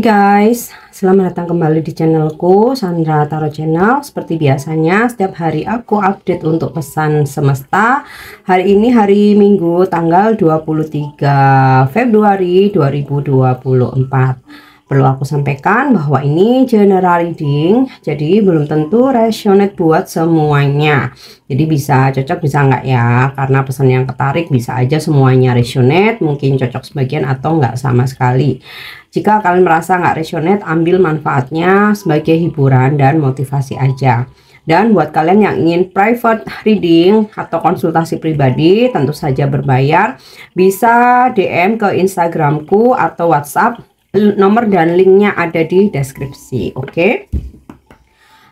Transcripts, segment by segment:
Hai guys, selamat datang kembali di channelku Sandra Tarot Channel. Seperti biasanya setiap hari aku update untuk pesan semesta. Hari ini hari Minggu tanggal 23 Februari 2024. Perlu aku sampaikan bahwa ini general reading, jadi belum tentu resonate buat semuanya. Jadi bisa cocok bisa enggak ya, karena pesan yang ketarik bisa aja semuanya resonate, mungkin cocok sebagian atau enggak sama sekali. Jika kalian merasa nggak resonate, ambil manfaatnya sebagai hiburan dan motivasi aja. Dan buat kalian yang ingin private reading atau konsultasi pribadi, tentu saja berbayar, bisa DM ke Instagramku atau WhatsApp. Nomor dan linknya ada di deskripsi. Oke?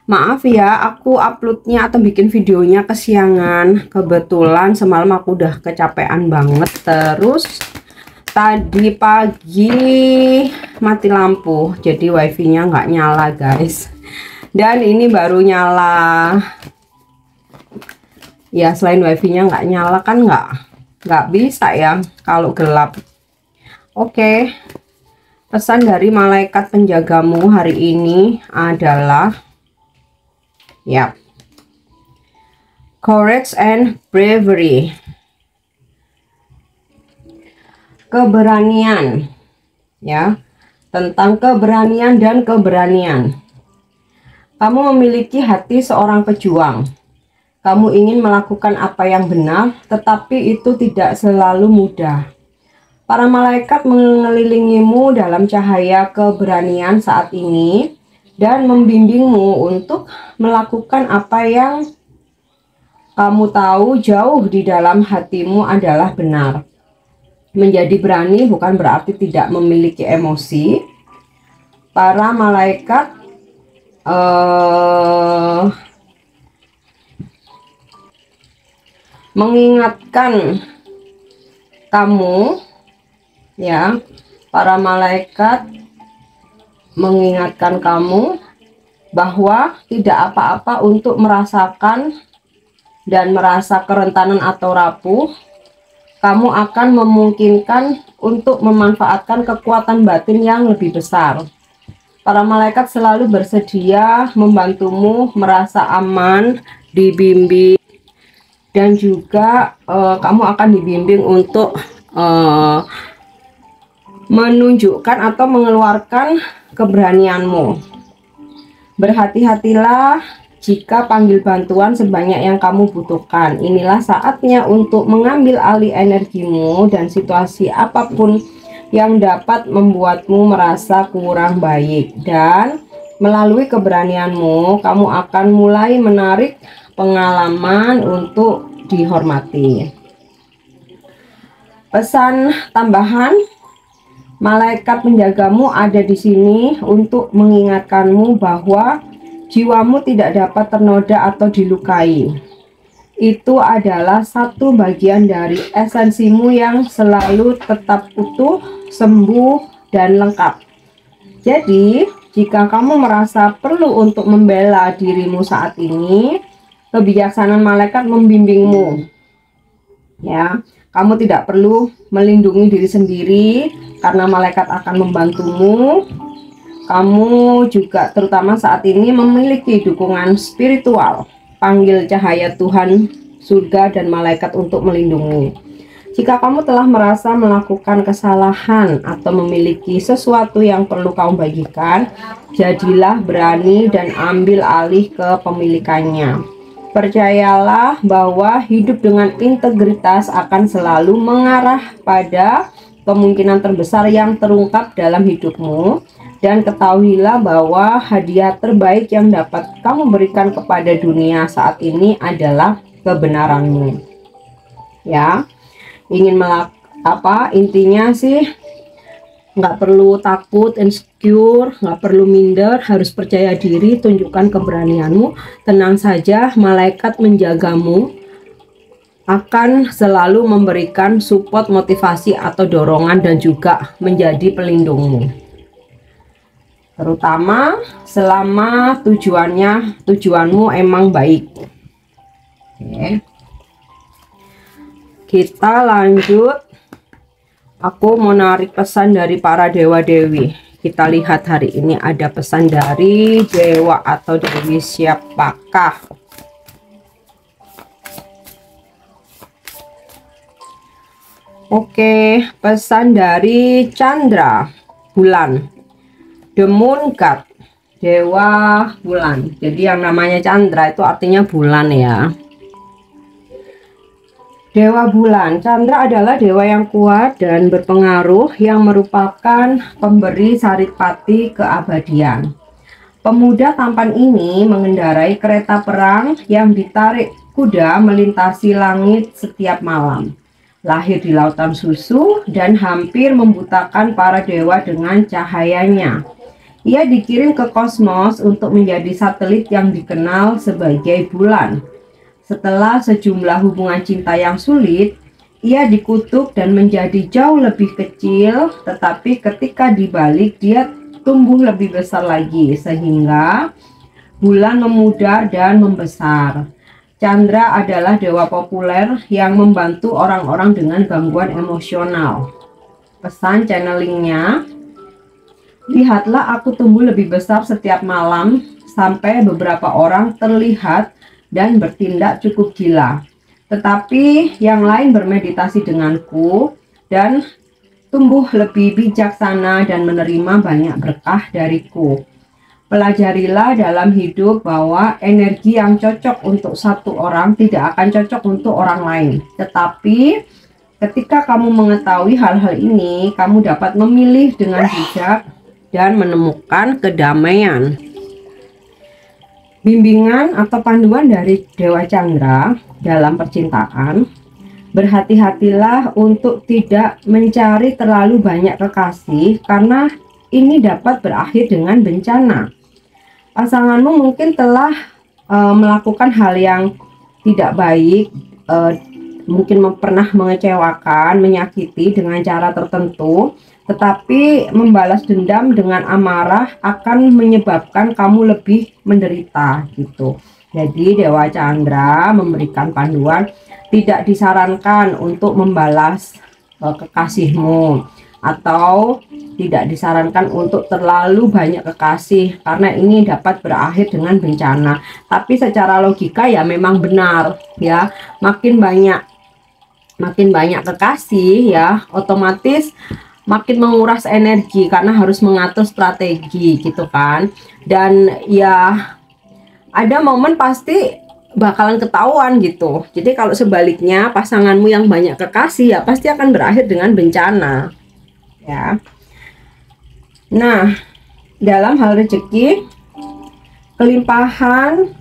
Maaf ya, aku uploadnya atau bikin videonya kesiangan. Kebetulan semalam aku udah kecapean banget. Terus tadi pagi mati lampu, jadi wifi-nya nggak nyala guys. Dan ini baru nyala. Ya selain wifi-nya nggak nyala kan nggak bisa ya kalau gelap. Oke. Pesan dari malaikat penjagamu hari ini adalah courage and bravery. Keberanian, ya, tentang keberanian dan keberanian. Kamu memiliki hati seorang pejuang. Kamu ingin melakukan apa yang benar, tetapi itu tidak selalu mudah. Para malaikat mengelilingimu dalam cahaya keberanian saat ini dan membimbingmu untuk melakukan apa yang kamu tahu jauh di dalam hatimu adalah benar. Menjadi berani bukan berarti tidak memiliki emosi. Para malaikat mengingatkan kamu, ya, para malaikat mengingatkan kamu bahwa tidak apa-apa untuk merasakan dan merasa kerentanan atau rapuh. Kamu akan memungkinkan untuk memanfaatkan kekuatan batin yang lebih besar. Para malaikat selalu bersedia membantumu merasa aman, dibimbing, dan juga kamu akan dibimbing untuk menunjukkan atau mengeluarkan keberanianmu. Berhati-hatilah jika panggil bantuan sebanyak yang kamu butuhkan. Inilah saatnya untuk mengambil alih energimu dan situasi apapun yang dapat membuatmu merasa kurang baik. Dan melalui keberanianmu, kamu akan mulai menarik pengalaman untuk dihormati. Pesan tambahan, malaikat penjagamu ada di sini untuk mengingatkanmu bahwa jiwamu tidak dapat ternoda atau dilukai. Itu adalah satu bagian dari esensimu yang selalu tetap utuh, sembuh, dan lengkap. Jadi, jika kamu merasa perlu untuk membela dirimu saat ini, kebijaksanaan malaikat membimbingmu. Ya, kamu tidak perlu melindungi diri sendiri karena malaikat akan membantumu. Kamu juga terutama saat ini memiliki dukungan spiritual, panggil cahaya Tuhan, surga, dan malaikat untuk melindungi. Jika kamu telah merasa melakukan kesalahan atau memiliki sesuatu yang perlu kamu bagikan, jadilah berani dan ambil alih kepemilikannya. Percayalah bahwa hidup dengan integritas akan selalu mengarah pada kemungkinan terbesar yang terungkap dalam hidupmu. Dan ketahuilah bahwa hadiah terbaik yang dapat kamu berikan kepada dunia saat ini adalah kebenaranmu. Ya, ingin intinya sih nggak perlu takut, insecure, nggak perlu minder, harus percaya diri, tunjukkan keberanianmu. Tenang saja, malaikat menjagamu akan selalu memberikan support, motivasi atau dorongan, dan juga menjadi pelindungmu. Terutama selama tujuanmu emang baik. Oke. Kita lanjut. Aku mau narik pesan dari para dewa-dewi. Kita lihat hari ini ada pesan dari dewa atau dewi siapakah. Oke, pesan dari Chandra bulan, the moon god, dewa bulan. Jadi yang namanya Chandra itu artinya bulan ya. Dewa bulan, Chandra adalah dewa yang kuat dan berpengaruh yang merupakan pemberi saripati keabadian. Pemuda tampan ini mengendarai kereta perang yang ditarik kuda melintasi langit setiap malam. Lahir di lautan susu dan hampir membutakan para dewa dengan cahayanya. Ia dikirim ke kosmos untuk menjadi satelit yang dikenal sebagai bulan. Setelah sejumlah hubungan cinta yang sulit, ia dikutuk dan menjadi jauh lebih kecil, tetapi ketika dibalik dia tumbuh lebih besar lagi, sehingga bulan memudar dan membesar. Chandra adalah dewa populer yang membantu orang-orang dengan gangguan emosional. Pesan channelingnya, lihatlah aku tumbuh lebih besar setiap malam, sampai beberapa orang terlihat dan bertindak cukup gila. Tetapi yang lain bermeditasi denganku dan tumbuh lebih bijaksana dan menerima banyak berkah dariku. Pelajarilah dalam hidup bahwa energi yang cocok untuk satu orang tidak akan cocok untuk orang lain. Tetapi ketika kamu mengetahui hal-hal ini, kamu dapat memilih dengan bijak dan menemukan kedamaian. Bimbingan atau panduan dari Dewa Chandra dalam percintaan, berhati-hatilah untuk tidak mencari terlalu banyak kekasih karena ini dapat berakhir dengan bencana. Pasanganmu mungkin telah melakukan hal yang tidak baik, mungkin pernah mengecewakan, menyakiti dengan cara tertentu. Tetapi membalas dendam dengan amarah akan menyebabkan kamu lebih menderita gitu. Jadi Dewa Chandra memberikan panduan, tidak disarankan untuk membalas kekasihmu, atau tidak disarankan untuk terlalu banyak kekasih karena ini dapat berakhir dengan bencana. Tapi secara logika ya memang benar ya, makin banyak kekasih ya otomatis makin menguras energi karena harus mengatur strategi gitu kan. Dan ya ada momen pasti bakalan ketahuan gitu. Jadi kalau sebaliknya pasanganmu yang banyak kekasih ya pasti akan berakhir dengan bencana ya. Nah, dalam hal rezeki,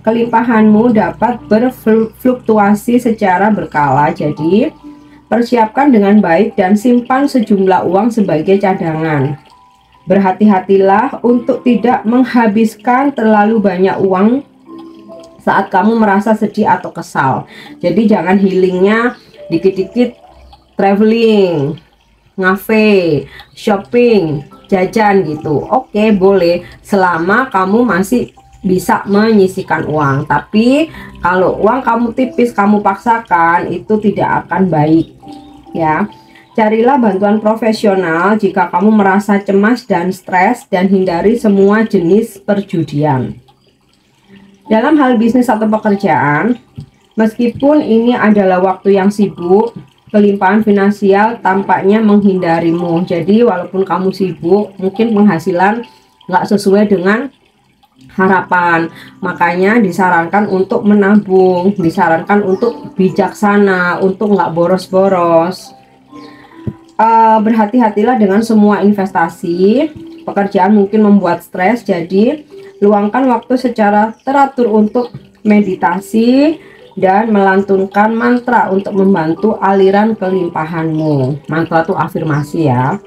kelimpahanmu dapat berfluktuasi secara berkala. Jadi persiapkan dengan baik dan simpan sejumlah uang sebagai cadangan. Berhati-hatilah untuk tidak menghabiskan terlalu banyak uang saat kamu merasa sedih atau kesal. Jadi jangan healingnya dikit-dikit traveling, ngafe, shopping, jajan gitu. Oke, boleh selama kamu masih bisa menyisihkan uang. Tapi kalau uang kamu tipis, kamu paksakan, itu tidak akan baik ya. Carilah bantuan profesional jika kamu merasa cemas dan stres, dan hindari semua jenis perjudian. Dalam hal bisnis atau pekerjaan, meskipun ini adalah waktu yang sibuk, kelimpahan finansial tampaknya menghindarimu. Jadi walaupun kamu sibuk, mungkin penghasilan nggak sesuai dengan harapan, makanya disarankan untuk menabung, disarankan untuk bijaksana, untuk nggak boros-boros. Berhati-hatilah dengan semua investasi. Pekerjaan mungkin membuat stres, jadi luangkan waktu secara teratur untuk meditasi dan melantunkan mantra untuk membantu aliran kelimpahanmu. Mantra itu afirmasi ya.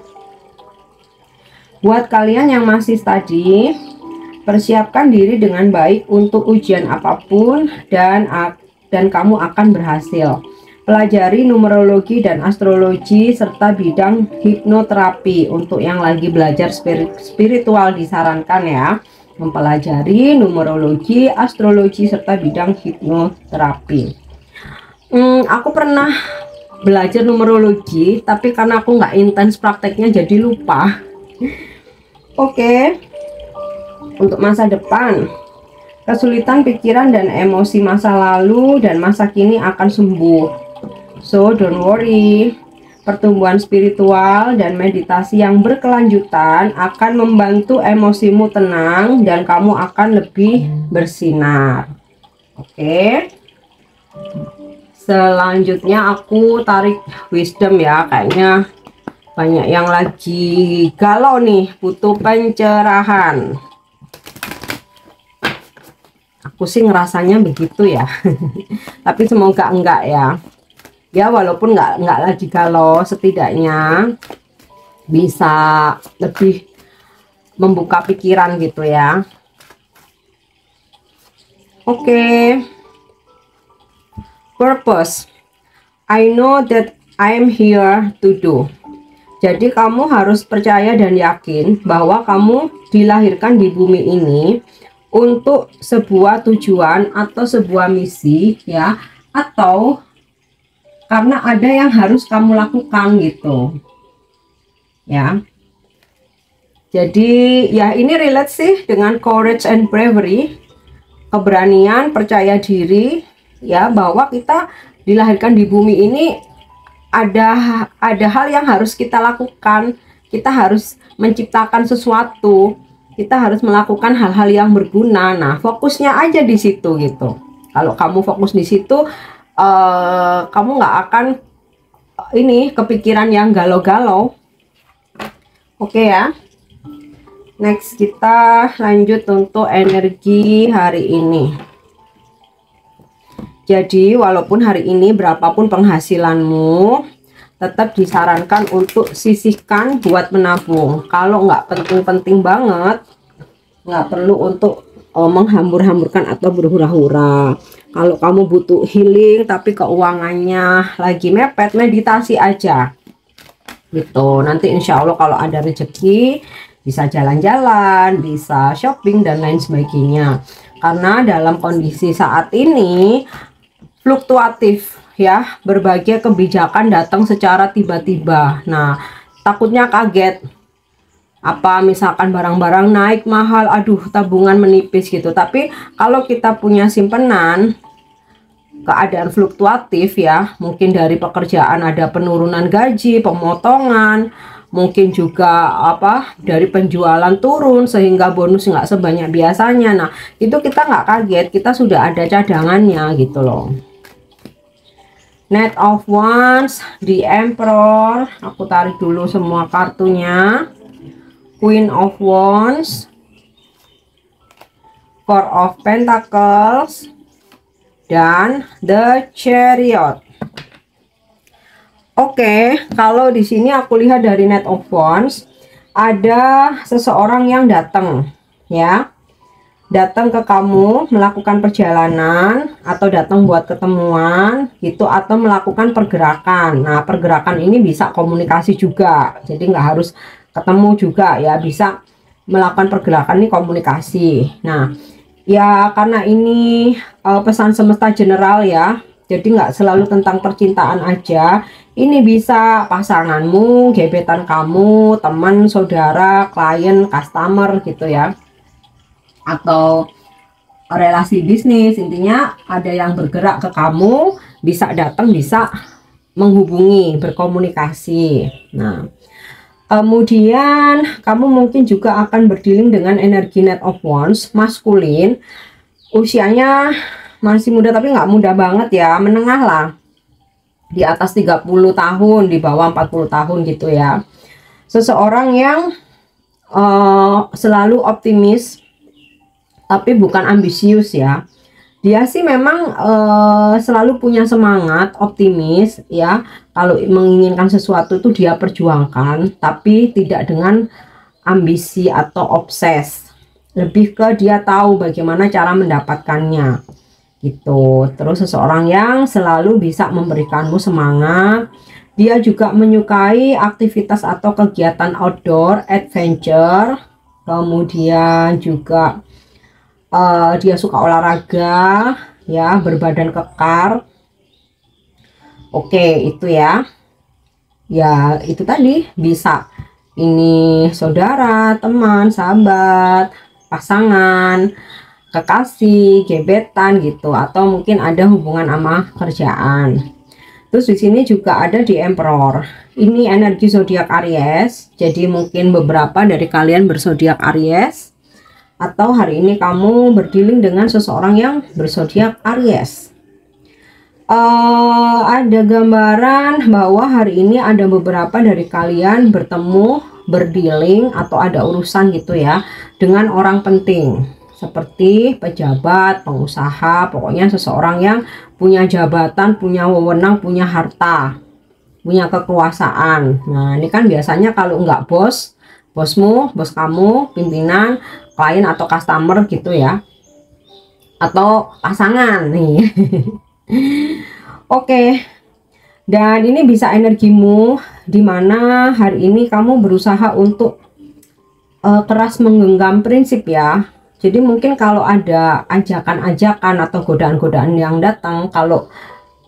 Buat kalian yang masih study, persiapkan diri dengan baik untuk ujian apapun dan kamu akan berhasil. Pelajari numerologi dan astrologi serta bidang hipnoterapi. Untuk yang lagi belajar spiritual disarankan ya, mempelajari numerologi, astrologi serta bidang hipnoterapi. Aku pernah belajar numerologi, tapi karena aku nggak intens prakteknya jadi lupa. Oke, untuk masa depan, kesulitan pikiran dan emosi masa lalu dan masa kini akan sembuh. So don't worry. Pertumbuhan spiritual dan meditasi yang berkelanjutan akan membantu emosimu tenang dan kamu akan lebih bersinar. Oke. Selanjutnya aku tarik wisdom ya, kayaknya banyak yang lagi galau nih, butuh pencerahan. Aku sih ngerasanya begitu ya. Tapi semoga enggak ya. Ya walaupun nggak lagi galau, setidaknya bisa lebih membuka pikiran gitu ya. Oke. Purpose. I know that I am here to do. Jadi kamu harus percaya dan yakin bahwa kamu dilahirkan di bumi ini untuk sebuah tujuan atau sebuah misi ya, atau karena ada yang harus kamu lakukan gitu ya. Jadi ya ini relate sih dengan courage and bravery, keberanian, percaya diri ya, bahwa kita dilahirkan di bumi ini ada hal yang harus kita lakukan. Kita harus menciptakan sesuatu, kita harus melakukan hal-hal yang berguna. Nah, fokusnya aja di situ gitu. Kalau kamu fokus di situ, kamu nggak akan ini kepikiran yang galau-galau. Oke ya. Next kita lanjut untuk energi hari ini. Jadi walaupun hari ini berapapun penghasilanmu, tetap disarankan untuk sisihkan buat menabung. Kalau nggak penting-penting banget, nggak perlu untuk menghambur-hamburkan atau berhura-hura. Kalau kamu butuh healing tapi keuangannya lagi mepet, meditasi aja gitu. Nanti insya Allah kalau ada rezeki bisa jalan-jalan, bisa shopping dan lain sebagainya. Karena dalam kondisi saat ini fluktuatif ya, berbagai kebijakan datang secara tiba-tiba. Nah, takutnya kaget. Apa misalkan barang-barang naik mahal, aduh tabungan menipis gitu. Tapi kalau kita punya simpenan, keadaan fluktuatif ya, mungkin dari pekerjaan ada penurunan gaji, pemotongan, mungkin juga apa dari penjualan turun sehingga bonus nggak sebanyak biasanya. Nah, itu kita nggak kaget, kita sudah ada cadangannya gitu loh. Knight of Wands, the Emperor, aku tarik dulu semua kartunya. Queen of Wands, Four of Pentacles, dan The Chariot. Oke, kalau di sini aku lihat dari Knight of Wands, ada seseorang yang datang ya, datang ke kamu melakukan perjalanan atau datang buat ketemuan gitu, atau melakukan pergerakan. Nah, pergerakan ini bisa komunikasi juga, jadi nggak harus ketemu juga ya, bisa melakukan pergerakan ini komunikasi. Nah ya, karena ini pesan semesta general ya, jadi nggak selalu tentang percintaan aja. Ini bisa pasanganmu, gebetan kamu, teman, saudara, klien, customer gitu ya, atau relasi bisnis. Intinya ada yang bergerak ke kamu, bisa datang, bisa menghubungi, berkomunikasi. Nah, kemudian kamu mungkin juga akan berdealing dengan energi Knight of Wands maskulin, usianya masih muda tapi nggak muda banget ya, menengah lah, di atas 30 tahun, di bawah 40 tahun gitu ya. Seseorang yang selalu optimis tapi bukan ambisius ya. Dia sih memang selalu punya semangat, optimis ya. Kalau menginginkan sesuatu itu dia perjuangkan, tapi tidak dengan ambisi atau obses. Lebih ke dia tahu bagaimana cara mendapatkannya gitu. Terus seseorang yang selalu bisa memberikanmu semangat. Dia juga menyukai aktivitas atau kegiatan outdoor, adventure. Kemudian juga dia suka olahraga ya, berbadan kekar. Oke, itu ya. Ya, itu tadi bisa ini saudara, teman, sahabat, pasangan, kekasih, gebetan gitu, atau mungkin ada hubungan sama kerjaan. Terus di sini juga ada di Emperor. Ini energi zodiak Aries. Jadi mungkin beberapa dari kalian berzodiak Aries, atau hari ini kamu berdealing dengan seseorang yang berzodiak Aries. Ada gambaran bahwa hari ini ada beberapa dari kalian bertemu, berdealing, atau ada urusan gitu ya dengan orang penting seperti pejabat, pengusaha, pokoknya seseorang yang punya jabatan, punya wewenang, punya harta, punya kekuasaan. Nah ini kan biasanya kalau nggak bos, bosmu, bos kamu, pimpinan, klien atau customer gitu ya, atau pasangan nih. Oke, dan ini bisa energimu dimana hari ini kamu berusaha untuk keras menggenggam prinsip ya. Jadi mungkin kalau ada ajakan-ajakan atau godaan-godaan yang datang, kalau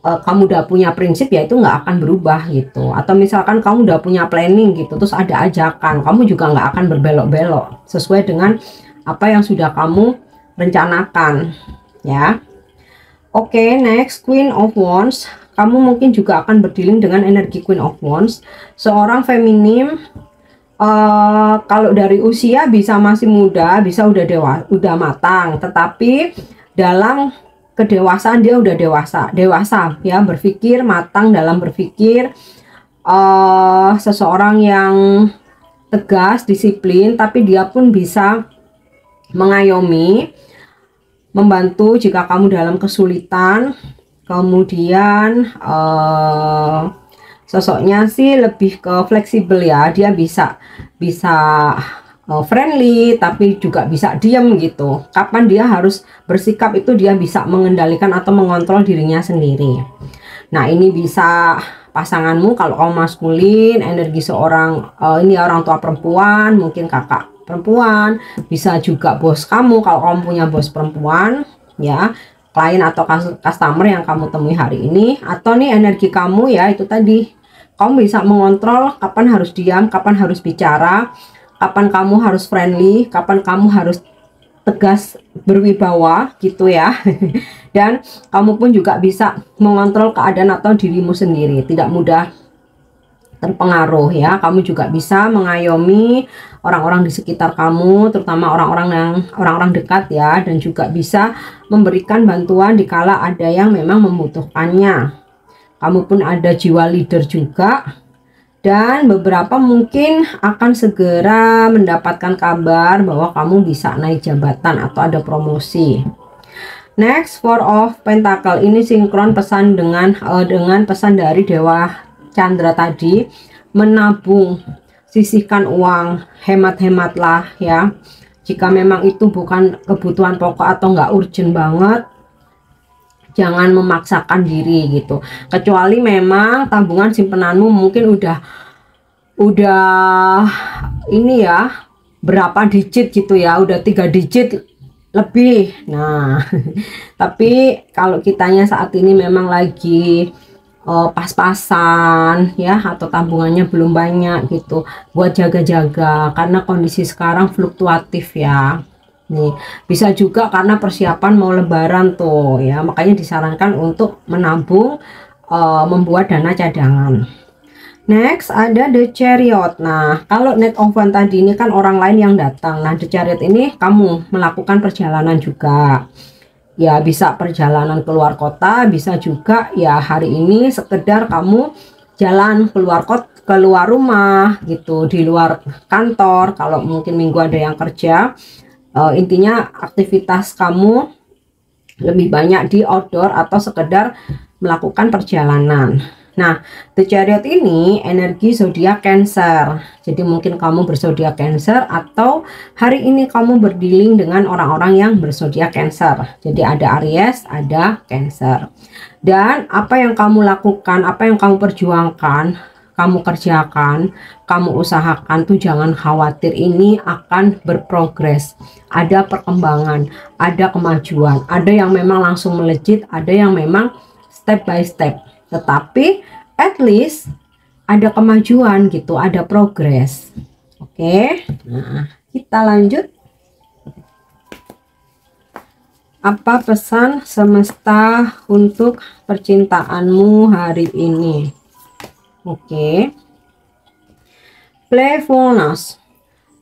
kamu udah punya prinsip ya itu nggak akan berubah gitu. Atau misalkan kamu udah punya planning gitu, terus ada ajakan, kamu juga nggak akan berbelok-belok sesuai dengan apa yang sudah kamu rencanakan ya. Oke, next Queen of Wands. Kamu mungkin juga akan berdealing dengan energi Queen of Wands, seorang feminim. Kalau dari usia bisa masih muda, bisa udah matang, tetapi dalam kedewasaan dia udah dewasa ya, berpikir matang dalam berpikir. Seseorang yang tegas, disiplin, tapi dia pun bisa mengayomi, membantu jika kamu dalam kesulitan. Kemudian sosoknya sih lebih ke fleksibel ya, dia bisa friendly tapi juga bisa diam gitu. Kapan dia harus bersikap itu dia bisa mengendalikan atau mengontrol dirinya sendiri. Nah ini bisa pasanganmu kalau kamu maskulin, energi seorang ini orang tua perempuan, mungkin kakak perempuan, bisa juga bos kamu kalau kamu punya bos perempuan ya, klien atau customer yang kamu temui hari ini. Atau nih energi kamu ya itu tadi, kamu bisa mengontrol kapan harus diam, kapan harus bicara, kapan kamu harus friendly, kapan kamu harus tegas berwibawa gitu ya. Dan kamu pun juga bisa mengontrol keadaan atau dirimu sendiri, tidak mudah terpengaruh ya. Kamu juga bisa mengayomi orang-orang di sekitar kamu, terutama orang-orang dekat ya, dan juga bisa memberikan bantuan dikala ada yang memang membutuhkannya. Kamu pun ada jiwa leader juga, dan beberapa mungkin akan segera mendapatkan kabar bahwa kamu bisa naik jabatan atau ada promosi. Next, Four of Pentacle ini sinkron pesan dengan pesan dari Dewa Chandra tadi, menabung, sisihkan uang, hemat-hematlah ya. Jika memang itu bukan kebutuhan pokok atau nggak urgent banget, jangan memaksakan diri gitu. Kecuali memang tabungan simpenanmu mungkin udah ini ya, berapa digit gitu ya, udah 3 digit lebih. Nah tapi kalau kitanya saat ini memang lagi pas-pasan ya, atau tabungannya belum banyak gitu, buat jaga-jaga karena kondisi sekarang fluktuatif ya. Nih bisa juga karena persiapan mau lebaran tuh ya, makanya disarankan untuk menabung, membuat dana cadangan. Next ada The Chariot. Nah kalau Knight of Wands tadi ini kan orang lain yang datang, nah The Chariot ini kamu melakukan perjalanan juga ya, bisa perjalanan keluar kota, bisa juga ya hari ini sekedar kamu jalan keluar rumah gitu, di luar kantor kalau mungkin minggu ada yang kerja. Intinya aktivitas kamu lebih banyak di outdoor atau sekedar melakukan perjalanan. Nah The Chariot ini energi zodiak Cancer, jadi mungkin kamu berzodiak Cancer, atau hari ini kamu berdealing dengan orang-orang yang berzodiak Cancer. Jadi ada Aries, ada Cancer. Dan apa yang kamu lakukan, apa yang kamu perjuangkan, kamu kerjakan, kamu usahakan tuh jangan khawatir, ini akan berprogres, ada perkembangan, ada kemajuan, ada yang memang langsung melejit, ada yang memang step by step, tetapi at least ada kemajuan gitu, ada progres. Oke, nah kita lanjut. Apa pesan semesta untuk percintaanmu hari ini? Oke. Playfulness.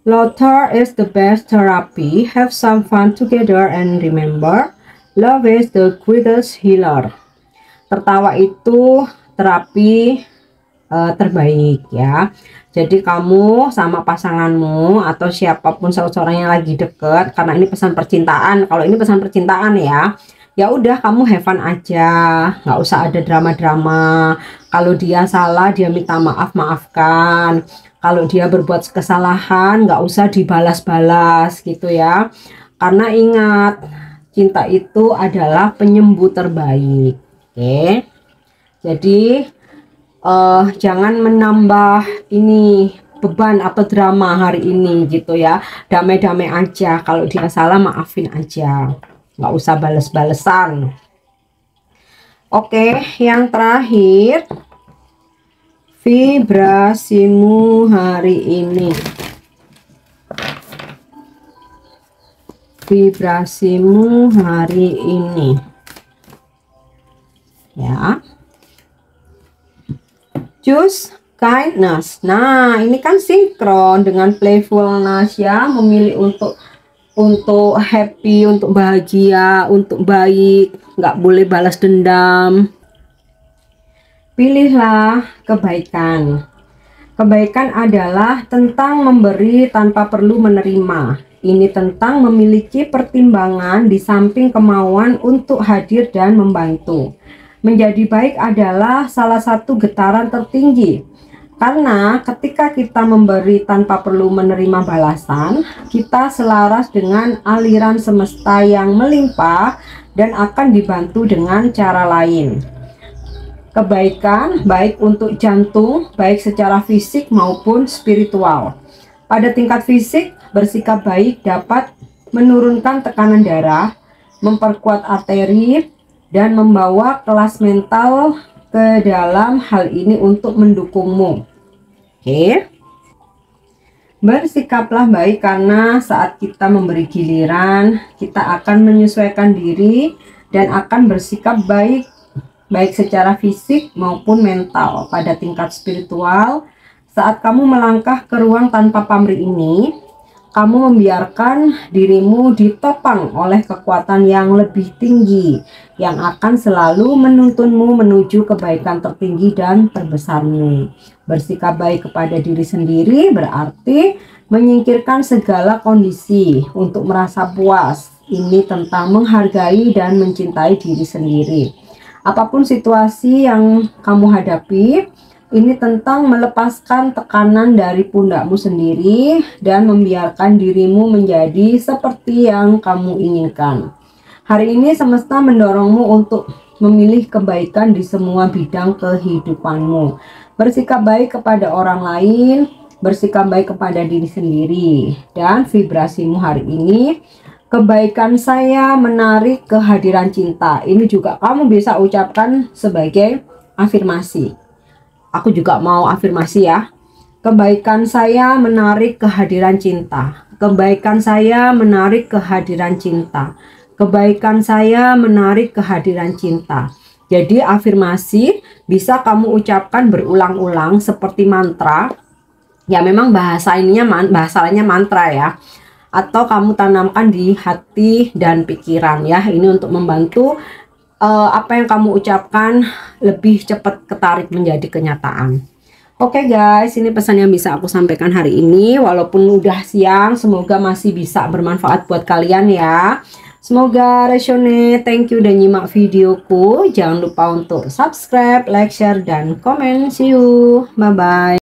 Laughter is the best therapy. Have some fun together and remember, love is the greatest healer. Tertawa itu terapi terbaik ya. Jadi kamu sama pasanganmu atau siapapun seseorang yang lagi deket, karena ini pesan percintaan. Kalau ini pesan percintaan ya, ya udah kamu have fun aja, nggak usah ada drama-drama. Kalau dia salah, dia minta maaf, maafkan. Kalau dia berbuat kesalahan, nggak usah dibalas-balas gitu ya. Karena ingat, cinta itu adalah penyembuh terbaik. Oke, jadi jangan menambah ini beban atau drama hari ini gitu ya. Damai-damai aja, kalau dia salah maafin aja, nggak usah bales-balesan. Oke, yang terakhir, vibrasimu hari ini. Vibrasimu hari ini ya. Choose kindness. Nah, ini kan sinkron dengan playfulness ya, memilih untuk happy, untuk bahagia, untuk baik, nggak boleh balas dendam. Pilihlah kebaikan. Kebaikan adalah tentang memberi tanpa perlu menerima. Ini tentang memiliki pertimbangan di samping kemauan untuk hadir dan membantu. Menjadi baik adalah salah satu getaran tertinggi, karena ketika kita memberi tanpa perlu menerima balasan, kita selaras dengan aliran semesta yang melimpah dan akan dibantu dengan cara lain. Kebaikan baik untuk jantung, baik secara fisik maupun spiritual. Pada tingkat fisik, bersikap baik dapat menurunkan tekanan darah, memperkuat arteri, dan membawa kelas mental ke dalam hal ini untuk mendukungmu. Oke. Bersikaplah baik, karena saat kita memberi giliran, kita akan menyesuaikan diri dan akan bersikap baik, baik secara fisik maupun mental. Pada tingkat spiritual, saat kamu melangkah ke ruang tanpa pamrih ini, kamu membiarkan dirimu ditopang oleh kekuatan yang lebih tinggi yang akan selalu menuntunmu menuju kebaikan tertinggi dan terbesarmu. Bersikap baik kepada diri sendiri berarti menyingkirkan segala kondisi untuk merasa puas. Ini tentang menghargai dan mencintai diri sendiri. Apapun situasi yang kamu hadapi, ini tentang melepaskan tekanan dari pundakmu sendiri dan membiarkan dirimu menjadi seperti yang kamu inginkan. Hari ini semesta mendorongmu untuk memilih kebaikan di semua bidang kehidupanmu. Bersikap baik kepada orang lain, bersikap baik kepada diri sendiri. Dan vibrasimu hari ini, kebaikan saya menarik kehadiran cinta. Ini juga kamu bisa ucapkan sebagai afirmasi. Aku juga mau afirmasi ya. Kebaikan saya menarik kehadiran cinta. Kebaikan saya menarik kehadiran cinta. Kebaikan saya menarik kehadiran cinta. Jadi afirmasi bisa kamu ucapkan berulang-ulang seperti mantra. Ya memang bahasanya mantra ya. Atau kamu tanamkan di hati dan pikiran ya. Ini untuk membantu apa yang kamu ucapkan lebih cepat ketarik menjadi kenyataan. Oke guys, ini pesan yang bisa aku sampaikan hari ini. Walaupun udah siang, semoga masih bisa bermanfaat buat kalian ya. Semoga resonate. Thank you udah nyimak videoku. Jangan lupa untuk subscribe, like, share, dan komen. See you. Bye-bye.